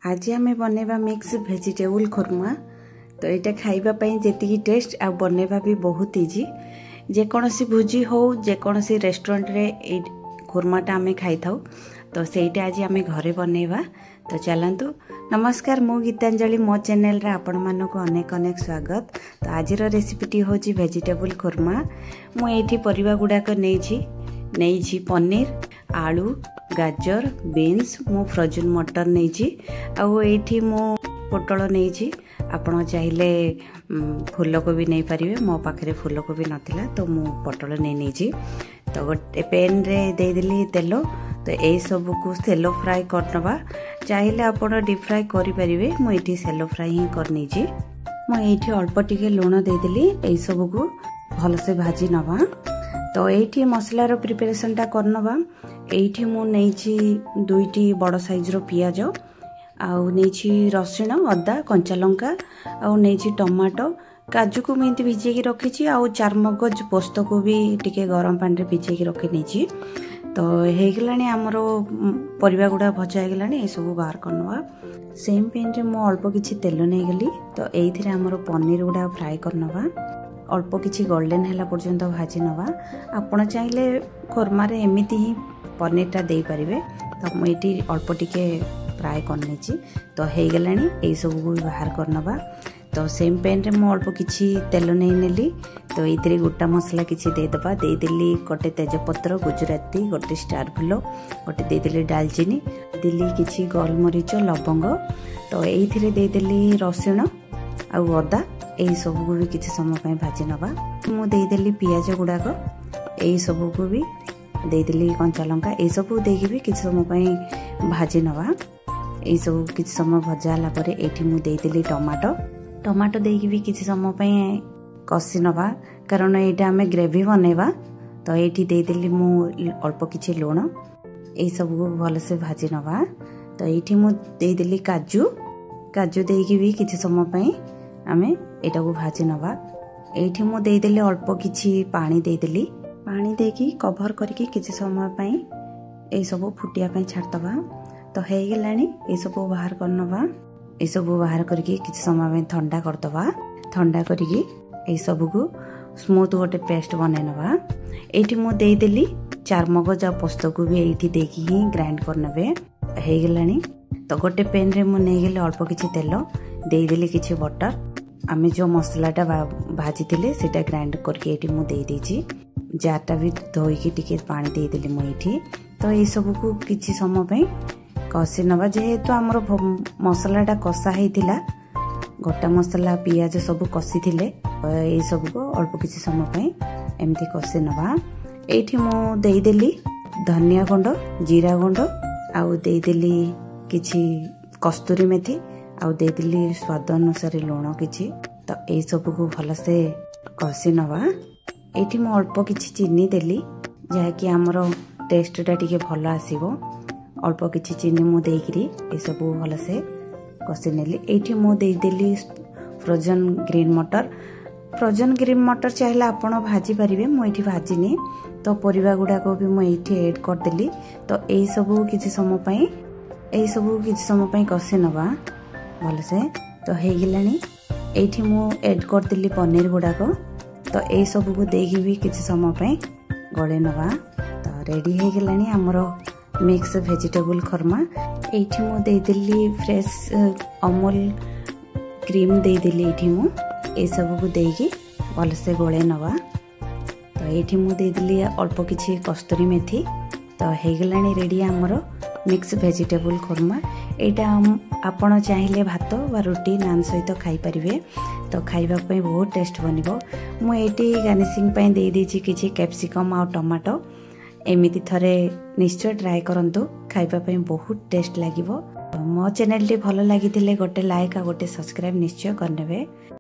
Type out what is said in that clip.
आज आम बनवा मिक्स वेजिटेबल खुरमा। तो यहाँ खावाई जी टेस्ट आ बनवा भी बहुत इजी। जेकोसी भोजी हो जेकोसी रेस्टोरेंट रे खुरमाटा आम खाई था। तो सहीटा आज आम घरे बनवा। तो चलतु। नमस्कार, मु गीतांजलि मो चैनल रे आपण मानक अनेक अनेक स्वागत। तो आज रेसिपीटी हूँ वेजिटेबल खुरमा। मुझे परिवा गुड़ाक नहीं पनीर, आलू, गाजर, बीन्स, मु फ्रोजन मटर नहीं मु पोटल नहीं। आपण चाहिए फूलकोबी नहीं पारे। मो पाखे फूलकोबी नाला तो मु पोटल नहीं। तो गोटे पैन रे देदेली तेल। तो यही सब को सेलो फ्राए करनवा। चाहिए आपण डीप फ्राए करें। मुझे सेलो फ्राए ही करनी। मुझे अल्प टिके लुण देदेली। यही सब को भलसे भाजी नवा। तो ये मसलार प्रिपरेशन टा करनवा। ये मुझे दुईटी बड़ साइज रो पियाज आउ नहीं रसुण, अदा, कंचा लंका आउ नहीं टमाटो, काजू को मैं भिजेकी रखी। आउ चारमगज पोस्त को भी टिके गरम पानी भिजेकी रखी नहीं। तो होगलानी आमर परिवा गुड़ा भजा होगलानी। ये सब बाहर करनवा। सेम पैन रे मु अल्प किछि तेल नहीं गली। तो ये आमर पनीर गुड़ा फ्राए करनवा। अल्प किछि गोल्डन हैला पर्यंत भाजी नवा। आपण चाहिए खुरमा रे एमिति ही पनीरटा दे पारिबे। तो मुझे अल्प टिके फ्राए करनी। तो होगलानी यही सब को बाहर करनवा। तो सेम पैन रे मु अल्प किछि तेल नहीं नेली। तो ये गोटा मसला किछि देदबा। देदेली गोटे तेजपत्र, गुजराती, गोटे स्टार फुल, गोटे देदेली दालचीनी, देली किछि गोलमरीच, लवंग। तो ये देदेली रसुण आउ अदा। यही सब को भी किछि समय भाजी नवा। मु देदेली पियाज गुड़ाक। यही सब को भी देदेली कंचा लंका। यही सब देकी भी किछि समय भाजी नवा। यही सब किछि समय भजा ला परे एठी मु देदेली टमाटो। टमाटो देकी भी किछि समय कषि नवा। कारण यहाँ आम ग्रेवी बनवा। तो ये देदेली मु अल्प किछि लुण। यही सब को भलसे भाजी नवा। तो ये मु देदेली काजू। काजू देकी भी किछि समय आम एटा को भाजी नवा। ये मु देदेली अल्प किछि पानी देदेली। पानी देकी कभर करके किछि समय ये सब फुटिया छाड़दवा। तो होगलानी ये सब बाहर करनवा। ये सब बाहर करके किछि समय ठंडा करदवा। ठंडा करके ये सब को स्मूथ गोटे पेस्ट बनवा। ये मु देदेली चारमगज आ पोस्त को भी ये देकी ही ग्राइंड करने होगलानी। तो गोटे पैन रे मु नहीं गली अल्प किछि तेल देदेली किछि बटर। आम जो मसलाटा भाजी थे सेटा ग्राइंड करके ये मु दे देछि। जारटा भी धोईकी टिके पानी देदेली मुझे। तो ये सब को किछि समय कषि नवा। जेहेतु आमर मसलाटा कषा होता गोटा मसला पियाज सब कषि थे। ये सब को अल्प किछि समय एमती कषि नवा। ये मु देदेली धनिया गुंड, जीरा गुंड आउ देदेली किछि कस्तूरी मेथी आउ देदेली स्वाद अनुसार लुण किछि। तो ये सब को भलसे कषि नवा। ये मु अल्प किछि चीनी देली जहाँकि आमर टेस्टटा टिके भल आसीबो। अल्प किछि चीनी मु देकरी ये सब भलसे कषि नेली। ये मु देदेली फ्रोजन ग्रीन मटर। फ्रोजन ग्रीन मटर चाहिए आपण भाजी पारिबे। मु एठी भाजिनी। तो परिवा गुड़ाक भी मुझे ऐड करदेली। तो यही सब किछि समय कषि नवा भलसे। तो होगलानी ये मु ऐड करदेली पनीर गुड़ाक। तो यही सब को देकी भी किछि समय गले नवा। तो रेडी होगलानी आमर मिक्स वेजिटेबल खुरमा। ये मु देदेली फ्रेश अमूल क्रीम देदेली। ये सब को देकी भलसे गले नवा। तो ये मु देदेली अल्प किछि कस्तूरी मेथी। तो होगलानी रेडी आमर मिक्स वेजिटेबल खुरमा। यहाँ आपण चाहिए भात व रुटी नान सहित खाई पारिबे। तो खाइबा बहुत टेस्ट बनिबो। मुझे गार्निशिंग दे देछि किछि कैप्सिकम आ टमाटो। एमिति थरे निश्चय ट्राए करंतु। खाइबा बहुत टेस्ट लागिबो। मो चैनल टी भल लगी गोटे लाइक आ गोटे सब्सक्राइब निश्चय करनेबे।